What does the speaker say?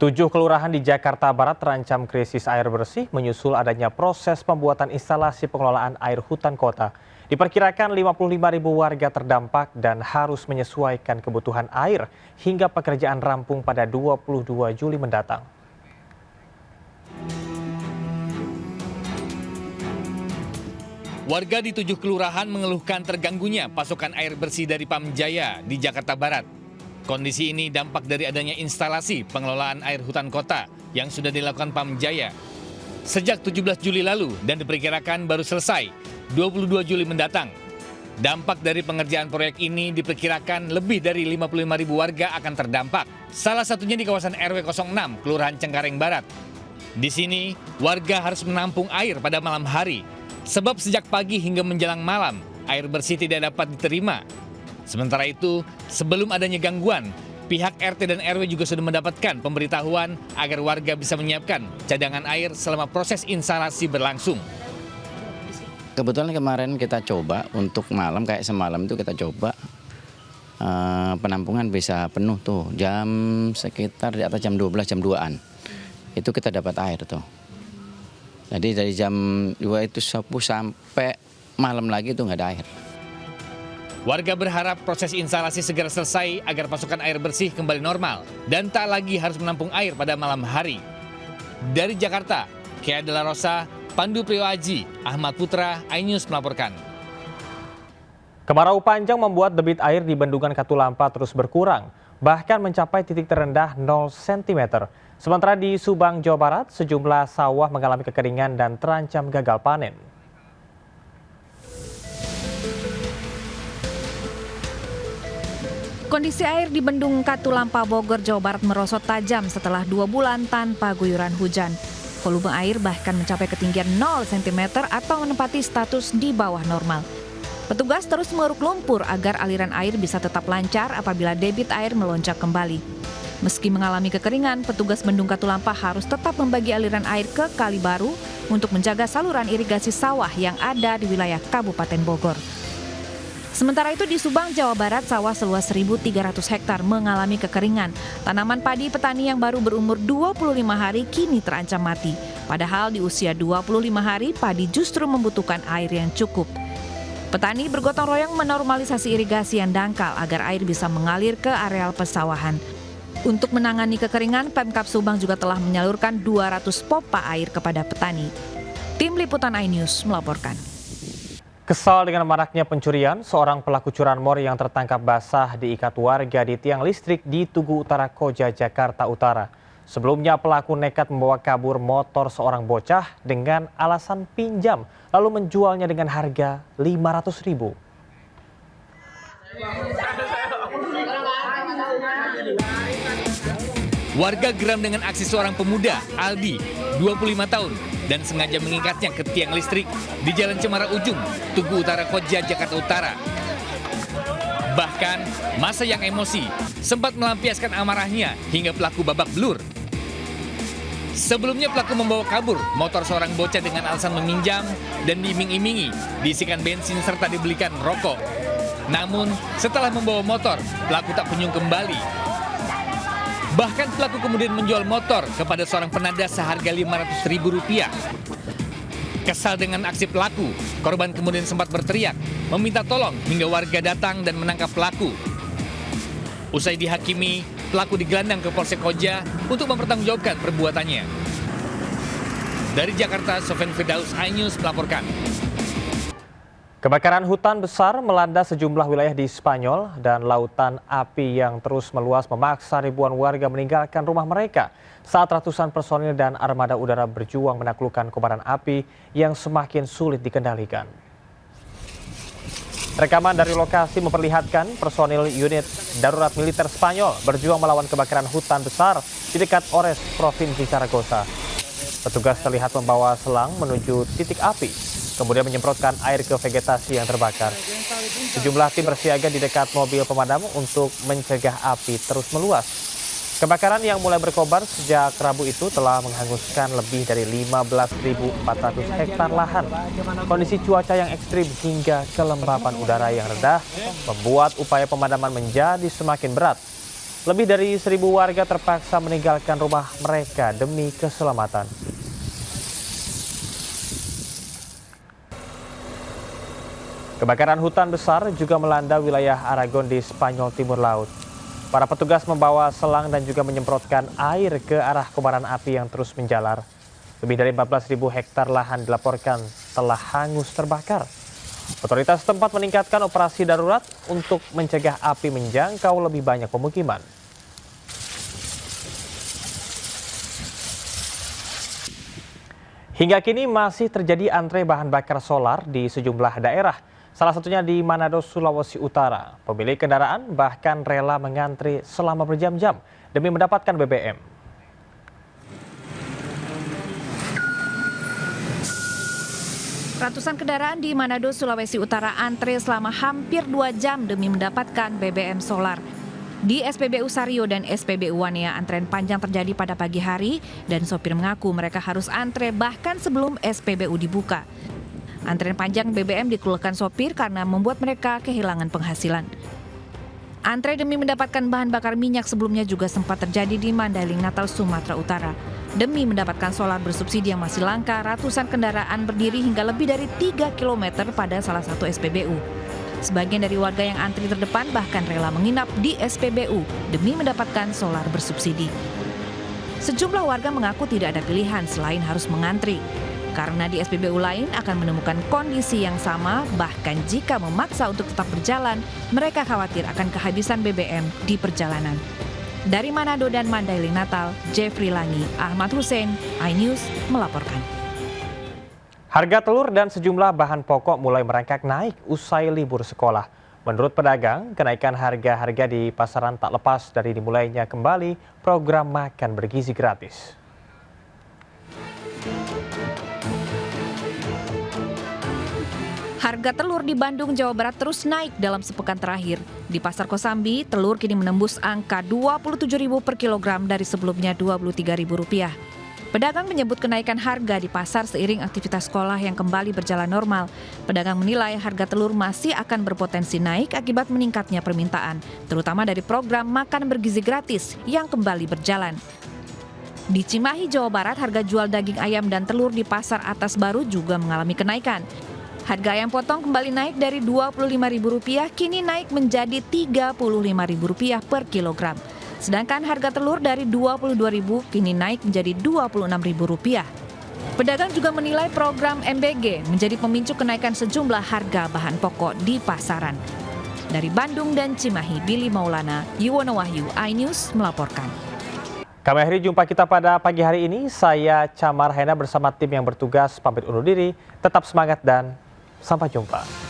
7 kelurahan di Jakarta Barat terancam krisis air bersih menyusul adanya proses pembuatan instalasi pengelolaan air hutan kota. Diperkirakan 55.000 warga terdampak dan harus menyesuaikan kebutuhan air hingga pekerjaan rampung pada 22 Juli mendatang. Warga di 7 kelurahan mengeluhkan terganggunya pasokan air bersih dari Pamjaya di Jakarta Barat. Kondisi ini dampak dari adanya instalasi pengelolaan air hutan kota yang sudah dilakukan Pamjaya sejak 17 Juli lalu dan diperkirakan baru selesai 22 Juli mendatang. Dampak dari pengerjaan proyek ini diperkirakan lebih dari 55.000 warga akan terdampak. Salah satunya di kawasan RW 06, Kelurahan Cengkareng Barat. Di sini, warga harus menampung air pada malam hari. Sebab sejak pagi hingga menjelang malam, air bersih tidak dapat diterima. Sementara itu, sebelum adanya gangguan, pihak RT dan RW juga sudah mendapatkan pemberitahuan agar warga bisa menyiapkan cadangan air selama proses instalasi berlangsung. Kebetulan kemarin kita coba untuk malam, kayak semalam itu kita coba penampungan bisa penuh tuh jam sekitar di atas jam 12, jam 2-an. Itu kita dapat air tuh. Jadi dari jam 2 itu sampai malam lagi itu nggak ada air. Warga berharap proses instalasi segera selesai agar pasokan air bersih kembali normal dan tak lagi harus menampung air pada malam hari. Dari Jakarta, Kea De La Rosa, Pandu Priyoaji, Ahmad Putra, iNews melaporkan. Kemarau panjang membuat debit air di Bendungan Katulampa terus berkurang, bahkan mencapai titik terendah 0 cm. Sementara di Subang, Jawa Barat, sejumlah sawah mengalami kekeringan dan terancam gagal panen. Kondisi air di Bendung Katulampa, Bogor, Jawa Barat merosot tajam setelah 2 bulan tanpa guyuran hujan. Volume air bahkan mencapai ketinggian 0 cm atau menempati status di bawah normal. Petugas terus mengeruk lumpur agar aliran air bisa tetap lancar apabila debit air melonjak kembali. Meski mengalami kekeringan, petugas Bendung Katulampa harus tetap membagi aliran air ke Kali Baru untuk menjaga saluran irigasi sawah yang ada di wilayah Kabupaten Bogor. Sementara itu di Subang, Jawa Barat, sawah seluas 1.300 hektar mengalami kekeringan. Tanaman padi petani yang baru berumur 25 hari kini terancam mati. Padahal di usia 25 hari, padi justru membutuhkan air yang cukup. Petani bergotong royong menormalisasi irigasi yang dangkal agar air bisa mengalir ke areal persawahan. Untuk menangani kekeringan, Pemkab Subang juga telah menyalurkan 200 pompa air kepada petani. Tim Liputan iNews melaporkan. Kesal dengan maraknya pencurian, seorang pelaku curanmor yang tertangkap basah diikat warga di tiang listrik di Tugu Utara Koja, Jakarta Utara. Sebelumnya pelaku nekat membawa kabur motor seorang bocah dengan alasan pinjam, lalu menjualnya dengan harga Rp500.000. Warga geram dengan aksi seorang pemuda, Aldi, 25 tahun, dan sengaja mengikatnya ke tiang listrik di Jalan Cemara Ujung, Tugu Utara Koja, Jakarta Utara. Bahkan, masa yang emosi sempat melampiaskan amarahnya hingga pelaku babak belur. Sebelumnya pelaku membawa kabur motor seorang bocah dengan alasan meminjam dan diiming-imingi, diisikan bensin serta dibelikan rokok. Namun, setelah membawa motor, pelaku tak kunjung kembali. Bahkan pelaku kemudian menjual motor kepada seorang penadah seharga Rp500.000. Kesal dengan aksi pelaku, korban kemudian sempat berteriak, meminta tolong hingga warga datang dan menangkap pelaku. Usai dihakimi, pelaku digelandang ke Polsek Koja untuk mempertanggungjawabkan perbuatannya. Dari Jakarta, Sofyan Firdaus, iNews melaporkan. Kebakaran hutan besar melanda sejumlah wilayah di Spanyol dan lautan api yang terus meluas memaksa ribuan warga meninggalkan rumah mereka saat ratusan personil dan armada udara berjuang menaklukkan kobaran api yang semakin sulit dikendalikan. Rekaman dari lokasi memperlihatkan personil unit darurat militer Spanyol berjuang melawan kebakaran hutan besar di dekat Ores, Provinsi Zaragoza. Petugas terlihat membawa selang menuju titik api, kemudian menyemprotkan air ke vegetasi yang terbakar. Sejumlah tim bersiaga di dekat mobil pemadam untuk mencegah api terus meluas. Kebakaran yang mulai berkobar sejak Rabu itu telah menghanguskan lebih dari 15.400 hektar lahan. Kondisi cuaca yang ekstrim hingga kelembapan udara yang rendah membuat upaya pemadaman menjadi semakin berat. Lebih dari 1.000 warga terpaksa meninggalkan rumah mereka demi keselamatan. Kebakaran hutan besar juga melanda wilayah Aragon di Spanyol Timur Laut. Para petugas membawa selang dan juga menyemprotkan air ke arah kobaran api yang terus menjalar. Lebih dari 14.000 hektar lahan dilaporkan telah hangus terbakar. Otoritas setempat meningkatkan operasi darurat untuk mencegah api menjangkau lebih banyak pemukiman. Hingga kini masih terjadi antre bahan bakar solar di sejumlah daerah. Salah satunya di Manado, Sulawesi Utara. Pemilik kendaraan bahkan rela mengantri selama berjam-jam demi mendapatkan BBM. Ratusan kendaraan di Manado, Sulawesi Utara antre selama hampir 2 jam demi mendapatkan BBM solar. Di SPBU Sario dan SPBU Wanea, antrean panjang terjadi pada pagi hari dan sopir mengaku mereka harus antre bahkan sebelum SPBU dibuka. Antrean panjang BBM dikeluhkan sopir karena membuat mereka kehilangan penghasilan. Antre demi mendapatkan bahan bakar minyak sebelumnya juga sempat terjadi di Mandailing, Natal, Sumatera Utara. Demi mendapatkan solar bersubsidi yang masih langka, ratusan kendaraan berdiri hingga lebih dari 3 km pada salah satu SPBU. Sebagian dari warga yang antri terdepan bahkan rela menginap di SPBU demi mendapatkan solar bersubsidi. Sejumlah warga mengaku tidak ada pilihan selain harus mengantri. Karena di SPBU lain akan menemukan kondisi yang sama, bahkan jika memaksa untuk tetap berjalan, mereka khawatir akan kehabisan BBM di perjalanan. Dari Manado dan Mandailing, Natal, Jeffrey Langi, Ahmad Hussein, iNews melaporkan. Harga telur dan sejumlah bahan pokok mulai merangkak naik usai libur sekolah. Menurut pedagang, kenaikan harga-harga di pasaran tak lepas dari dimulainya kembali program makan bergizi gratis. Harga telur di Bandung, Jawa Barat terus naik dalam sepekan terakhir. Di Pasar Kosambi, telur kini menembus angka Rp27.000 per kilogram dari sebelumnya Rp23.000. Pedagang menyebut kenaikan harga di pasar seiring aktivitas sekolah yang kembali berjalan normal. Pedagang menilai harga telur masih akan berpotensi naik akibat meningkatnya permintaan, terutama dari program makan bergizi gratis yang kembali berjalan. Di Cimahi, Jawa Barat, harga jual daging ayam dan telur di Pasar Atas Baru juga mengalami kenaikan. Harga ayam potong kembali naik dari Rp25.000 kini naik menjadi Rp35.000 per kilogram. Sedangkan harga telur dari Rp22.000 kini naik menjadi Rp26.000. Pedagang juga menilai program MBG menjadi pemicu kenaikan sejumlah harga bahan pokok di pasaran. Dari Bandung dan Cimahi, Billy Maulana, Yuwono Wahyu, iNews melaporkan. Kami akhiri jumpa kita pada pagi hari ini. Saya Camar Hena bersama tim yang bertugas pamit undur diri. Tetap semangat dan sampai jumpa.